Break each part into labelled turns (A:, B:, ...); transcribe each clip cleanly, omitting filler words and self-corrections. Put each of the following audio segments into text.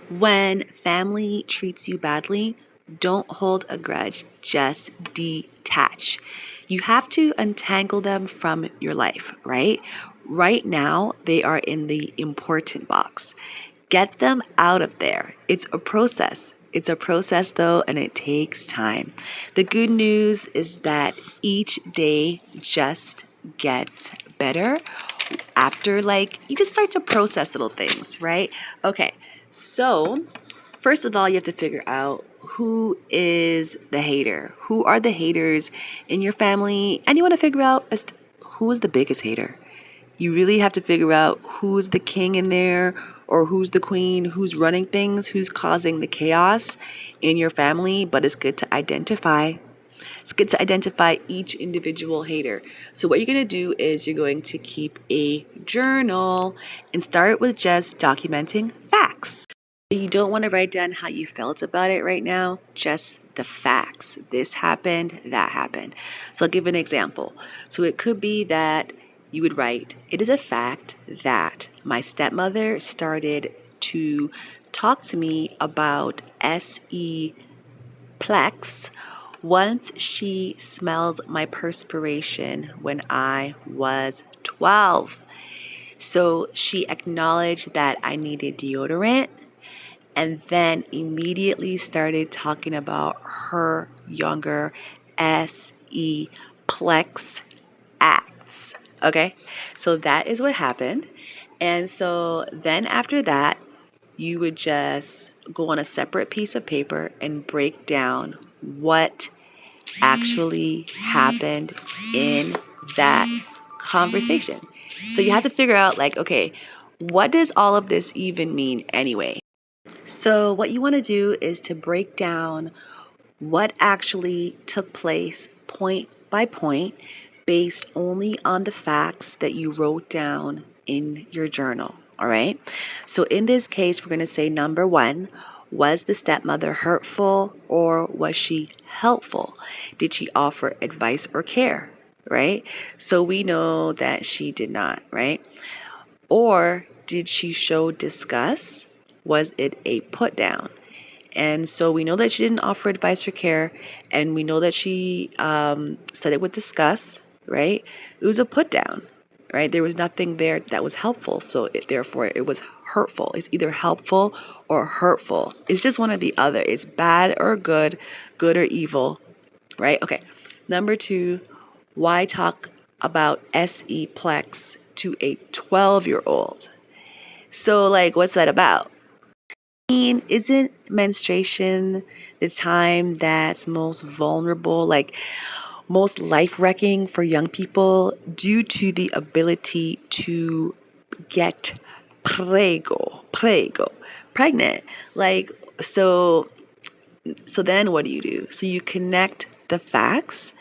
A: When family treats you badly, don't hold a grudge, just detach. You have to untangle them from your life, right? Right now, they are in the important box. Get them out of there. It's a process. It's a process though, and it takes time. The good news is that each day just gets better after, like, you just start to process little things, right? Okay, so first of all, you have to figure out who is the hater. Who are the haters in your family? And you want to figure out who is the biggest hater. You really have to figure out who's the king in there or who's the queen, who's running things, who's causing the chaos in your family. But it's good to identify. It's good to identify each individual hater. So what you're going to do is you're going to keep a journal and start with just documenting facts. You don't want to write down how you felt about it right now, just the facts. This happened, that happened. So I'll give an example. So it could be that you would write, it is a fact that my stepmother started to talk to me about SE Plex once she smelled my perspiration when I was 12. So she acknowledged that I needed deodorant and then immediately started talking about her younger SE Plex acts. Okay, so that is what happened. And so then after that, you would just go on a separate piece of paper and break down what actually happened in that conversation. So you have to figure out, like, okay, what does all of this even mean anyway? So what you want to do is to break down what actually took place point by point based only on the facts that you wrote down in your journal. All right. So in this case, we're going to say number one, was the stepmother hurtful or was she helpful? Did she offer advice or care? Right. So we know that she did not. Right. Or did she show disgust? Was it a put down? And so we know that she didn't offer advice or care, and we know that she said it with disgust, right? It was a put down, right? There was nothing there that was helpful, so therefore it was hurtful. It's either helpful or hurtful. It's just one or the other. It's bad or good, good or evil, right? Okay. Number two, why talk about SE Plex to a 12-year-old? So, like, what's that about? Isn't menstruation the time that's most vulnerable, like most life wrecking for young people due to the ability to get pregnant? Like, so then what do? So you connect the facts.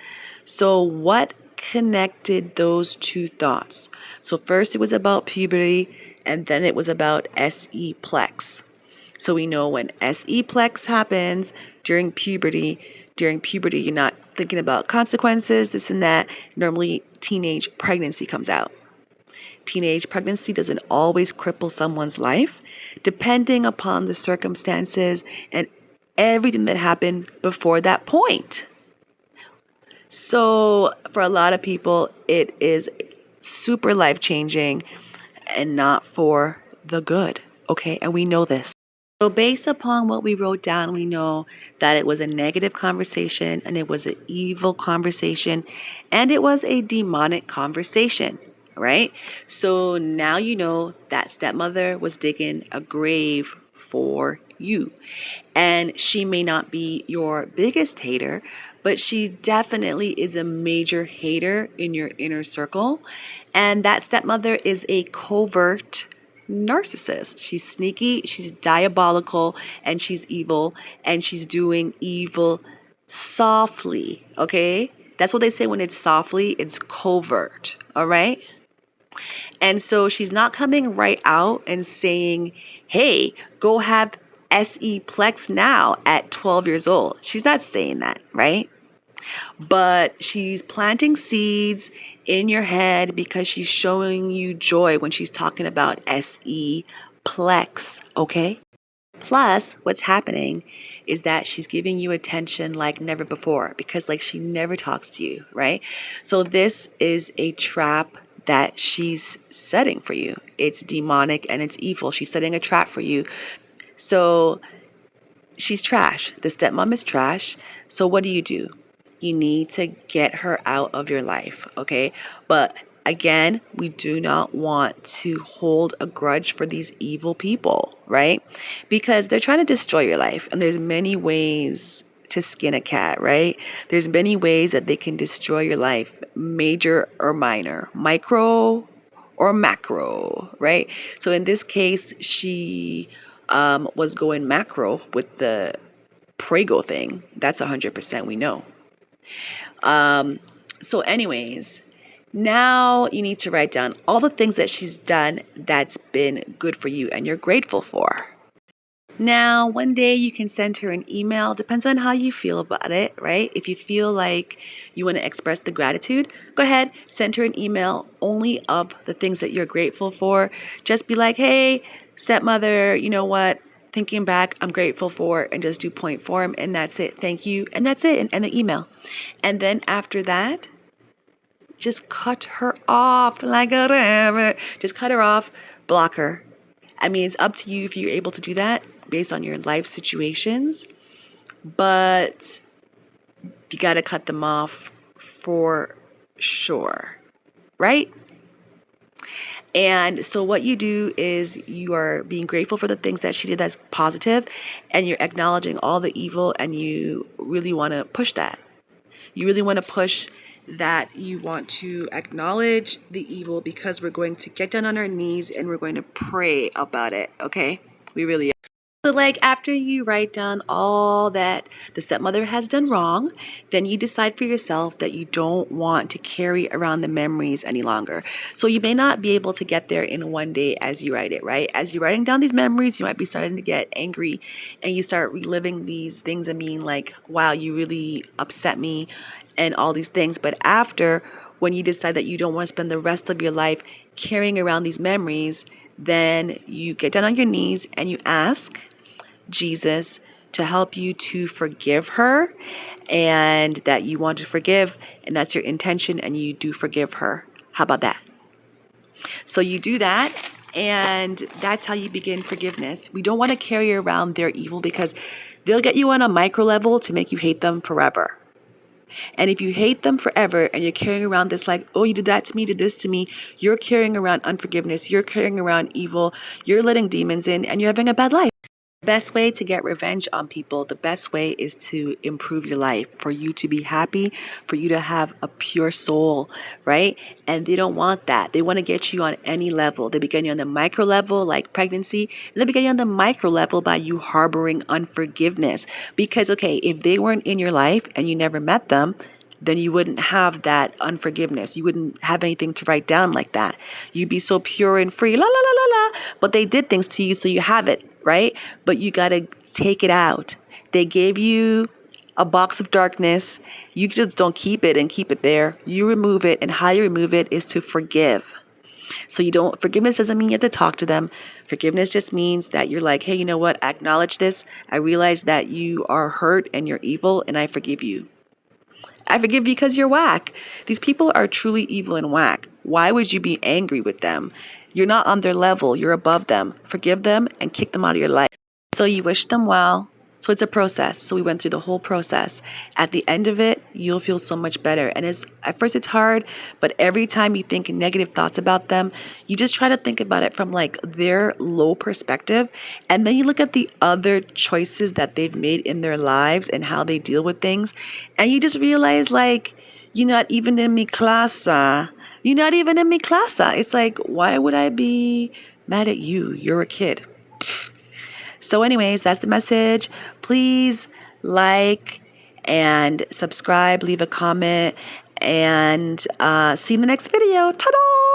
A: So what connected those two thoughts? So first it was about puberty and then it was about SE Plex. So we know when SE Plex happens during puberty, you're not thinking about consequences, this and that. Normally, teenage pregnancy comes out. Teenage pregnancy doesn't always cripple someone's life, depending upon the circumstances and everything that happened before that point. So for a lot of people, it is super life-changing and not for the good, okay? And we know this. So based upon what we wrote down, we know that it was a negative conversation and it was an evil conversation and it was a demonic conversation, right? So now you know that stepmother was digging a grave for you. And she may not be your biggest hater, but she definitely is a major hater in your inner circle. And that stepmother is a covert narcissist. She's sneaky, she's diabolical, and she's evil, and she's doing evil softly, okay? That's what they say when it's softly, it's covert, all right? And so she's not coming right out and saying, hey, go have SE Plex now at 12 years old. She's not saying that, right? But she's planting seeds in your head because she's showing you joy when she's talking about SE Plex, okay? Plus, what's happening is that she's giving you attention like never before because like she never talks to you, right? So this is a trap that she's setting for you. It's demonic and it's evil. She's setting a trap for you. So she's trash. The stepmom is trash. So what do? You need to get her out of your life, okay? But again, we do not want to hold a grudge for these evil people, right? Because they're trying to destroy your life, and there's many ways to skin a cat, right? There's many ways that they can destroy your life, major or minor, micro or macro, right? So in this case, she was going macro with the Prego thing. That's 100% we know. So anyways, now you need to write down all the things that she's done that's been good for you and you're grateful for. Now, one day you can send her an email. Depends on how you feel about it, right? If you feel like you want to express the gratitude, go ahead, send her an email only of the things that you're grateful for. Just be like, hey, stepmother, you know what? Thinking back, I'm grateful for, and just do point form, and that's it. Thank you. And that's it, and the email. And then after that, just cut her off like a rabbit. Just cut her off, block her. I mean, it's up to you if you're able to do that based on your life situations, but you got to cut them off for sure, right? And so what you do is you are being grateful for the things that she did that's positive, and you're acknowledging all the evil, and you really want to push that. You really want to push that you want to acknowledge the evil because we're going to get down on our knees and we're going to pray about it, okay? We really are. So like after you write down all that the stepmother has done wrong, then you decide for yourself that you don't want to carry around the memories any longer. So you may not be able to get there in one day as you write it, right? As you're writing down these memories, you might be starting to get angry and you start reliving these things and being like, wow, you really upset me and all these things. But after, when you decide that you don't want to spend the rest of your life carrying around these memories, then you get down on your knees and you ask Jesus to help you to forgive her, and that you want to forgive, and that's your intention, and you do forgive her. How about that? So you do that, and that's how you begin forgiveness. We don't want to carry around their evil because they'll get you on a micro level to make you hate them forever. And if you hate them forever and you're carrying around this like, oh, you did that to me, did this to me, you're carrying around unforgiveness, you're carrying around evil, you're letting demons in, and you're having a bad life. The best way to get revenge on people, the best way is to improve your life, for you to be happy, for you to have a pure soul, right? And they don't want that. They want to get you on any level. They begin you on the micro level, like pregnancy, and they begin you on the micro level by you harboring unforgiveness. Because, okay, if they weren't in your life and you never met them, then you wouldn't have that unforgiveness. You wouldn't have anything to write down like that. You'd be so pure and free, la la la la la. But they did things to you, so you have it, right? But you got to take it out. They gave you a box of darkness. You just don't keep it and keep it there. You remove it, and how you remove it is to forgive. So forgiveness doesn't mean you have to talk to them. Forgiveness just means that you're like, hey, you know what? I acknowledge this. I realize that you are hurt and you're evil, and I forgive you. I forgive you because you're whack. These people are truly evil and whack. Why would you be angry with them? You're not on their level. You're above them. Forgive them and kick them out of your life. So you wish them well. So it's a process. So we went through the whole process. At the end of it, you'll feel so much better. And at first it's hard, but every time you think negative thoughts about them, you just try to think about it from like their low perspective. And then you look at the other choices that they've made in their lives and how they deal with things. And you just realize like, you're not even in mi clase. You're not even in mi clase. It's like, why would I be mad at you? You're a kid. So anyways, that's the message. Please like and subscribe, leave a comment, and see you in the next video. Ta-da!